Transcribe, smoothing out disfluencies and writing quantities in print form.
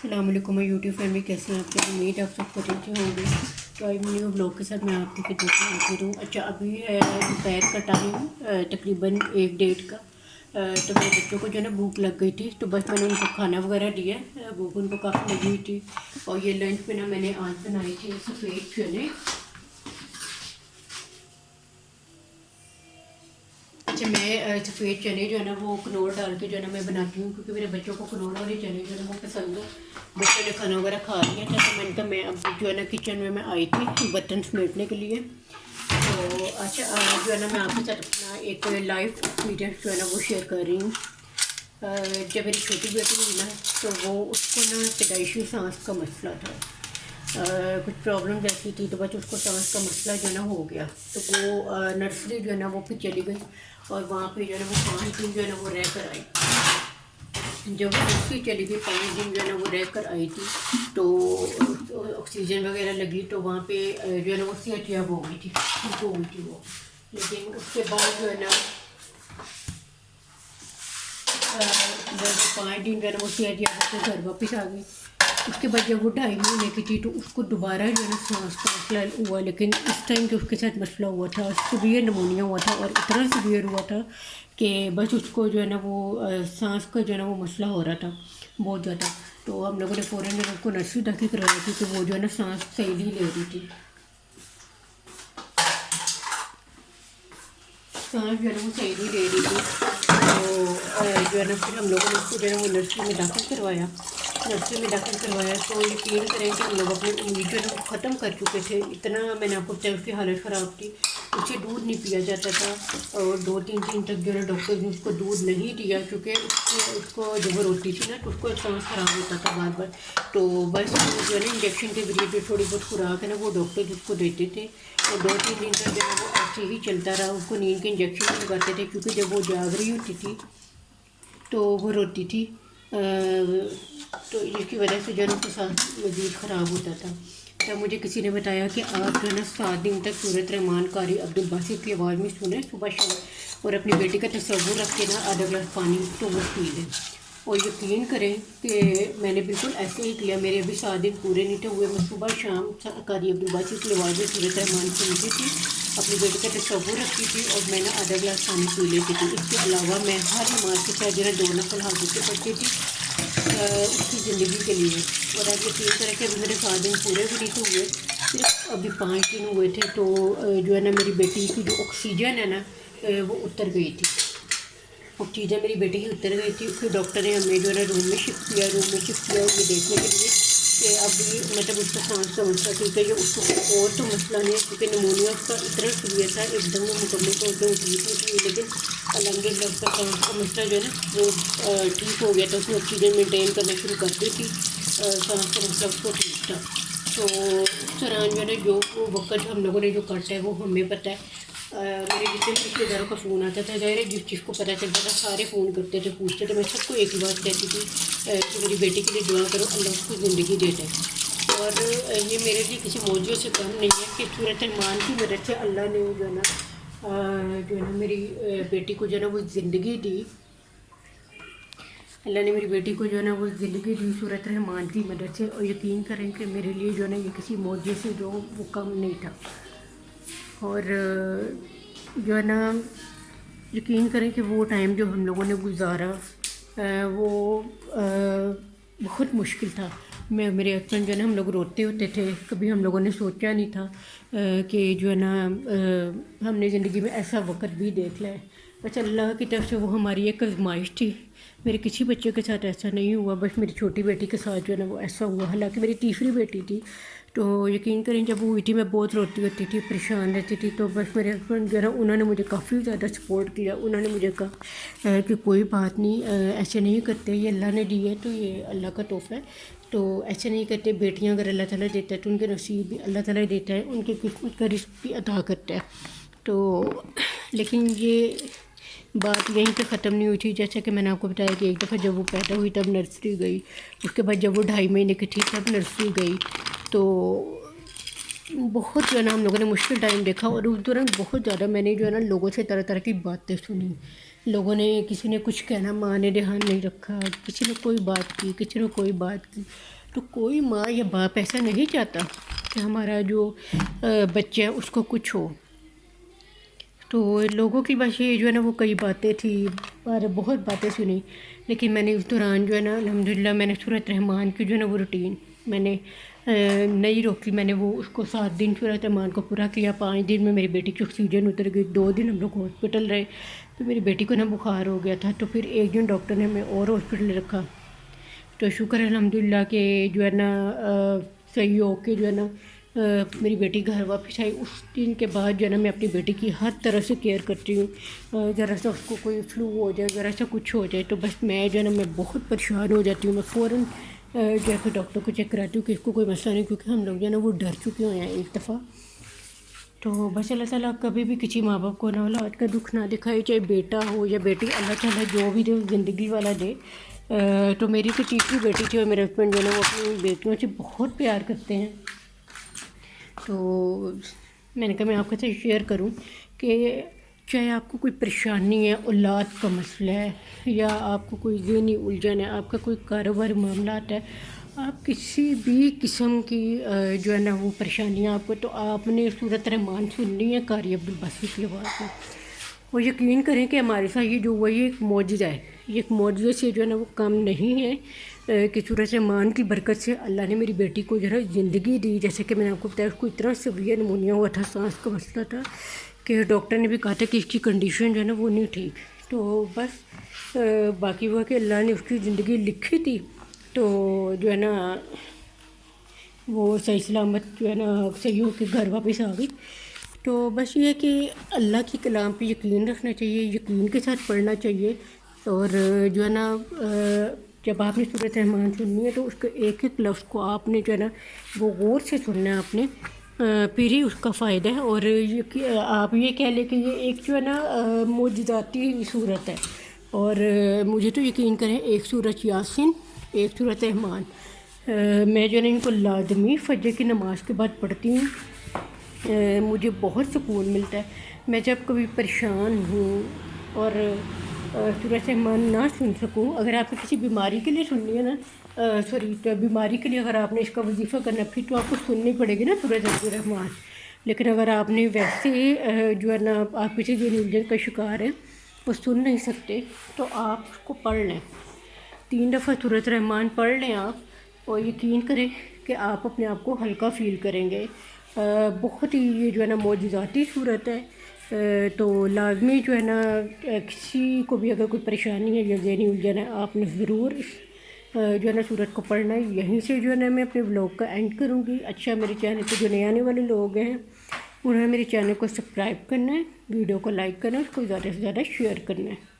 السلام علیکم YouTube family, کیسے ہیں آپ کے؟ امید آپ سب کو اچھے ہوں گے۔ تو آئی نیو بلاگ کے ساتھ میں آپ کی خدمت میں حاضر ہوں۔ اچھا، ابھی ہے دوپہر کا ٹائم، تقریباً 1-1:30 کا۔ تو میرے بچوں کو جو ہے نا بھوک لگ گئی تھی، تو بس میں نے ان کو کھانا وغیرہ دیا۔ بھوک ان کو کافی لگی ہوئی تھی، اور یہ لنچ میں نا میں نے آج بنائی تھی سفید چنے۔ اچھا، میں سفید چنے جو ہے نا وہ کنور ڈال کے جو ہے نا میں بناتی ہوں، کیونکہ میرے بچوں کو کنور والے چنے جو ہے نا وہ پسند ہے۔ بچوں نے کھانا وغیرہ کھا لیا تھا، تو میں نے کہا میں اب جو ہے نا کچن میں آئی تھی برتن سمیٹنے کے لیے۔ تو اچھا، جو ہے نا میں آپ کے ساتھ اپنا ایک لائف ایکسپیرینس جو ہے نا وہ شیئر کر رہی ہوں۔ جب میری چھوٹی بیٹی ہوئی نا، تو وہ اس کو نا پیدائشی سانس کا مسئلہ تھا۔ کچھ پرابلم ایسی تھی، تو بس اس کو سانس کا مسئلہ جو ہے نا ہو گیا۔ تو وہ نرسری جو ہے نا وہ پھر چلی گئی، اور وہاں پہ جو ہے نا وہ 5 دن جو ہے نا وہ رہ کر آئی۔ جب وہ نرسری چلی گئی 5 دن جو ہے نا وہ رہ کر آئی تھی، تو آکسیجن وغیرہ لگی، تو وہاں پہ جو ہے نا وہ صحت یاب ہو گئی تھی، ٹھیک ہو گئی تھی وہ۔ لیکن اس کے بعد جو ہے نا 5 دن جو ہے نا وہ صحت یاب ہو کے گھر واپس آ گئی۔ اس کے بعد جب وہ 2.5 مہینے کی تھی، تو اس کو دوبارہ جو ہے نا سانس کا مسئلہ ہوا، لیکن اس ٹائم جو اس کے ساتھ مسئلہ ہوا تھا، سیویئر نمونیا ہوا تھا، اور اتنا سیویئر ہوا تھا کہ بس اس کو جو ہے نا وہ سانس کا جو ہے نا وہ مسئلہ ہو رہا تھا بہت زیادہ۔ تو ہم لوگوں نے فوراً اس کو نرسری داخل کروائی تھی، کہ وہ جو ہے نا سانس صحیح نہیں لے رہی تھی، سانس جو ہے نا وہ صحیح نہیں لے رہی تھی۔ تو جو ہے نا پھر ہم لوگوں نے اس کو جو ہے نا وہ نرسری میں داخل کروایا۔ تو یقین کریں کہ ہم لوگ اپنی امید جو ہے نا وہ ختم کر چکے تھے۔ اتنا میں نے آپ کو بتایا، اس کی حالت خراب تھی، اسے دودھ نہیں پیا جاتا تھا، اور 2-3 دن تک جو ہے نا ڈاکٹر نے اس کو دودھ نہیں دیا، کیونکہ اس کو جب وہ روتی تھی نا تو اس کو سانس خراب ہوتا تھا بار بار۔ تو بس جو ہے نا انجیکشن کے ذریعے جو تھوڑی بہت خوراک ہے نا وہ ڈاکٹر اس کو دیتے تھے، اور 2-3 دن تک جو ہے وہ ایسے ہی چلتا رہا۔ اس کو نیند کے انجیکشن بھی لگاتے تھے، کیونکہ جب وہ جاگ رہی ہوتی تھی تو وہ روتی تھی، تو جس کی وجہ سے جو ہے نا اس کا سانس مزید خراب ہوتا تھا۔ تب مجھے کسی نے بتایا کہ آپ جو ہے نا 7 دن تک سورۃ رحمان قاری عبدالباسط کی آواز میں سنیں صبح شام، اور اپنی بیٹی کا تصور رکھ کے نا آدھا گلاس پانی تو وہ پی لیں۔ اور یقین کریں کہ میں نے بالکل ایسے ہی کیا۔ میرے ابھی 7 دن پورے نہیں تھے ہوئے، میں صبح شام قاری عبدالباسط کی آواز میں سورۃ رحمان سنتی تھی، اپنی بیٹی کا تصور رکھتی تھی، اور میں نے آدھا گلاس پانی پی لیتی تھی۔ اس کے علاوہ میں ہر نماز کے ساتھ جو ہے 2 نفل حاضر سے پڑھتی تھی اس کی زندگی کے لیے۔ اور آپ یقین کریں کہ ابھی میرے 7 دن پورے بھی نہیں ہوئے، صرف ابھی 5 دن ہوئے تھے، تو جو ہے نا میری بیٹی کی جو آکسیجن ہے نا وہ اتر گئی تھی۔ آکسیجن میری بیٹی کی اتر گئی تھی۔ پھر ڈاکٹر نے ہمیں جو ہے نا روم میں شفٹ کیا یہ دیکھنے کے لیے کہ اب مطلب اس کا سانس کا مسئلہ ٹھیک ہے، یہ اس کو اور تو مسئلہ نہیں ہے، کیونکہ نمونیا اس کا اتنا سیویئر تھا، ایک دم وہ مکمل طور پہ وہ ٹھیک نہیں ہوئی، لیکن الحمد للہ اس کا سانس کا مسئلہ جو ہے نا وہ ٹھیک ہو گیا تھا۔ اس نے آکسیجن مینٹین کرنا شروع کر دی تھی، سانس کا مسئلہ اس کو ٹھیک تھا۔ تو اس دوران جو ہے نا جو وقت ہم لوگوں نے جو کاٹا ہے وہ ہمیں پتہ ہے۔ میرے جتنے بھی رشتے داروں کا فون آتا تھا، ظاہر ہے جس چیز کو پتہ چلتا تھا سارے فون کرتے تھے، پوچھتے تھے۔ میں سب کو ایک ہی بات کہتی تھی کہ میری بیٹی کے لیے دعا کرو، اللہ اس کو زندگی دے دے۔ اور یہ میرے لیے کسی موضوع سے کم نہیں ہے کہ سورۃ رحمان کی مدد سے اللہ نے جو ہے نا میری بیٹی کو جو ہے نا وہ زندگی دی۔ اللہ نے میری بیٹی کو جو ہے نا وہ زندگی دی سورۃ رحمان کی مدد سے، اور یقین کریں کہ میرے لیے جو ہے نا یہ کسی معجزے سے جو وہ کم نہیں تھا۔ اور جو ہے نا یقین کریں کہ وہ ٹائم جو ہم لوگوں نے گزارا وہ بہت مشکل تھا۔ میں میرے ہسبینڈ جو ہے نا ہم لوگ روتے ہوتے تھے، کبھی ہم لوگوں نے سوچا نہیں تھا کہ جو ہے نا ہم نے زندگی میں ایسا وقت بھی دیکھ لیا ہے۔ بس اللہ کی طرف سے وہ ہماری ایک آزمائش تھی۔ میرے کسی بچے کے ساتھ ایسا نہیں ہوا، بس میری چھوٹی بیٹی کے ساتھ جو ہے نا وہ ایسا ہوا۔ حالانکہ میری تیسری بیٹی تھی، تو یقین کریں جب وہ ہوئی تھی میں بہت روتی ہوتی تھی، پریشان رہتی تھی، تو بس میرے ہسبینڈ جو ہے نا انہوں نے مجھے کافی زیادہ سپورٹ کیا۔ انہوں نے مجھے کہا کہ کوئی بات نہیں، ایسے نہیں کرتے، یہ اللہ نے دی ہے تو یہ اللہ کا تحفہ ہے، تو ایسے نہیں کرتے۔ بیٹیاں اگر اللہ تعالیٰ دیتا ہے تو ان کے نصیب بھی اللہ تعالیٰ دیتا ہے، ان کی قسمت کا رزق بھی عطا کرتا ہے۔ تو لیکن یہ بات یہیں پہ ختم نہیں ہوئی تھی۔ جیسا کہ میں نے آپ کو بتایا کہ ایک دفعہ جب وہ پیدا ہوئی تب نرسری گئی، اس کے بعد جب وہ 2.5 مہینے کی تھی تب نرسری گئی، تو بہت جو ہے نا ہم لوگوں نے مشکل ٹائم دیکھا۔ اور اس دوران بہت زیادہ میں نے جو ہے نا لوگوں سے طرح طرح کی باتیں سنی لوگوں نے کسی نے کچھ کہنا، ماں نے دھیان نہیں رکھا، کسی نے کوئی بات کی، کسی نے کوئی بات کی. تو کوئی ماں یا باپ ایسا نہیں چاہتا کہ ہمارا جو بچہ ہے اس کو کچھ ہو. تو لوگوں کی بس یہ جو ہے نا وہ کئی باتیں تھی اور بہت باتیں سنی، لیکن میں نے اس دوران جو ہے نا الحمدللہ میں نے سورۃ رحمان کی جو ہے نا وہ روٹین میں نے نہیں روکی. میں نے وہ اس کو 7 دن سورۃ رحمان کو پورا کیا. 5 دن میں میری بیٹی کی آکسیجن اتر گئی. 2 دن ہم لوگ ہاسپٹل رہے. تو میری بیٹی کو نا بخار ہو گیا تھا، تو پھر 1 دن ڈاکٹر نے ہمیں اور ہاسپٹل رکھا. تو شکر ہے الحمدللہ کہ جو ہے نا صحیح ہو کے جو ہے نا میری بیٹی گھر واپس آئی. اس دن کے بعد جو ہے نا میں اپنی بیٹی کی ہر طرح سے کیئر کرتی ہوں. ذرا سا اس کو کوئی فلو ہو جائے، ذرا سا کچھ ہو جائے تو بس میں جو ہے نا میں بہت پریشان ہو جاتی ہوں. میں فوراً جو ہے پھر ڈاکٹر کو چیک کراتی ہوں کہ اس کو کوئی مسئلہ نہیں، کیونکہ ہم لوگ جو ہے نا وہ ڈر چکے ہوئے ہیں ایک دفعہ. تو بس اللہ تعالیٰ کبھی بھی کسی ماں باپ کو نا اولاد کا دکھ نہ دکھائے، چاہے بیٹا ہو یا بیٹی، اللہ تعالیٰ جو بھی دے زندگی والا دے. تو میری تو تیسری بیٹی تھی اور میرے ہسبینڈ جو ہے نا وہ اپنی بیٹیوں سے بہت پیار کرتے ہیں. تو میں نے کہا میں آپ کے ساتھ شیئر کروں کہ چاہے آپ کو کوئی پریشانی ہے، اولاد کا مسئلہ ہے، یا آپ کو کوئی ذہنی الجھن ہے، آپ کا کوئی کاروباری معاملات ہے، آپ کسی بھی قسم کی جو ہے نا وہ پریشانیاں آپ کو، تو آپ نے سورۃ رحمان سننی ہے قاری عبدالباسط کی آواز میں. وہ یقین کریں کہ ہمارے ساتھ یہ جو ہوا یہ ایک معجزہ ہے. یہ ایک معجزے سے جو ہے نا وہ کم نہیں ہے کہ سورۃ رحمان کی برکت سے اللہ نے میری بیٹی کو جو ہے زندگی دی. جیسے کہ میں نے آپ کو بتایا اس کو اتنا سیویئر نمونیا ہوا تھا، سانس کا مسئلہ تھا کہ ڈاکٹر نے بھی کہا تھا کہ اس کی کنڈیشن جو ہے نا وہ نہیں ٹھیک. تو بس باقی ہوا کہ اللہ نے اس کی زندگی لکھی تھی تو جو ہے نا وہ صحیح سلامت جو ہے نا صحیح ہو کے گھر واپس آ گئی. تو بس یہ ہے کہ اللہ کی کلام پہ یقین رکھنا چاہیے، یقین کے ساتھ پڑھنا چاہیے. اور جو ہے نا جب آپ نے سورۃ رحمان سننی ہے تو اس کے ایک ایک لفظ کو آپ نے جو ہے نا وہ غور سے سننا ہے آپ نے، پھر ہی اس کا فائدہ ہے. اور آپ یہ کہہ لیں کہ یہ ایک جو ہے نا معجزاتی صورت ہے. اور مجھے تو یقین کریں، ایک سورۃ یاسین، ایک سورۃ رحمان میں جو ہے نا ان کو لازمی فجر کی نماز کے بعد پڑھتی ہوں. مجھے بہت سکون ملتا ہے. میں جب کبھی پریشان ہوں اور سورۃ رحمان نہ سن سکوں، اگر آپ کو کسی بیماری کے لیے سننی ہے نا بیماری کے لیے اگر آپ نے اس کا وظیفہ کرنا پھر تو آپ کو سننی پڑے گی نا سورۃ رحمان. لیکن اگر آپ نے ویسے جو ہے نا آپ کسی ذہنی الجھن کا شکار ہے، وہ سن نہیں سکتے، تو آپ اس کو پڑھ لیں. 3 دفعہ سورۃ رحمان پڑھ لیں آپ، اور یقین کریں کہ آپ اپنے آپ کو ہلکا فیل کریں گے. بہت ہی یہ جو ہے نا معجزاتی صورت ہے. تو لازمی جو ہے نا کسی کو بھی اگر کوئی پریشانی ہے یا ذہنی الجھن ہے، آپ نے ضرور اس جو ہے نا صورت کو پڑھنا ہے. یہیں سے جو ہے نا میں اپنے بلاگ کا اینڈ کروں گی. اچھا، میرے چینل پہ جو نئے آنے والے لوگ ہیں انہوں نے میرے چینل کو سبسکرائب کرنا ہے، ویڈیو کو لائک کرنا ہے، اس کو زیادہ سے زیادہ شیئر کرنا ہے.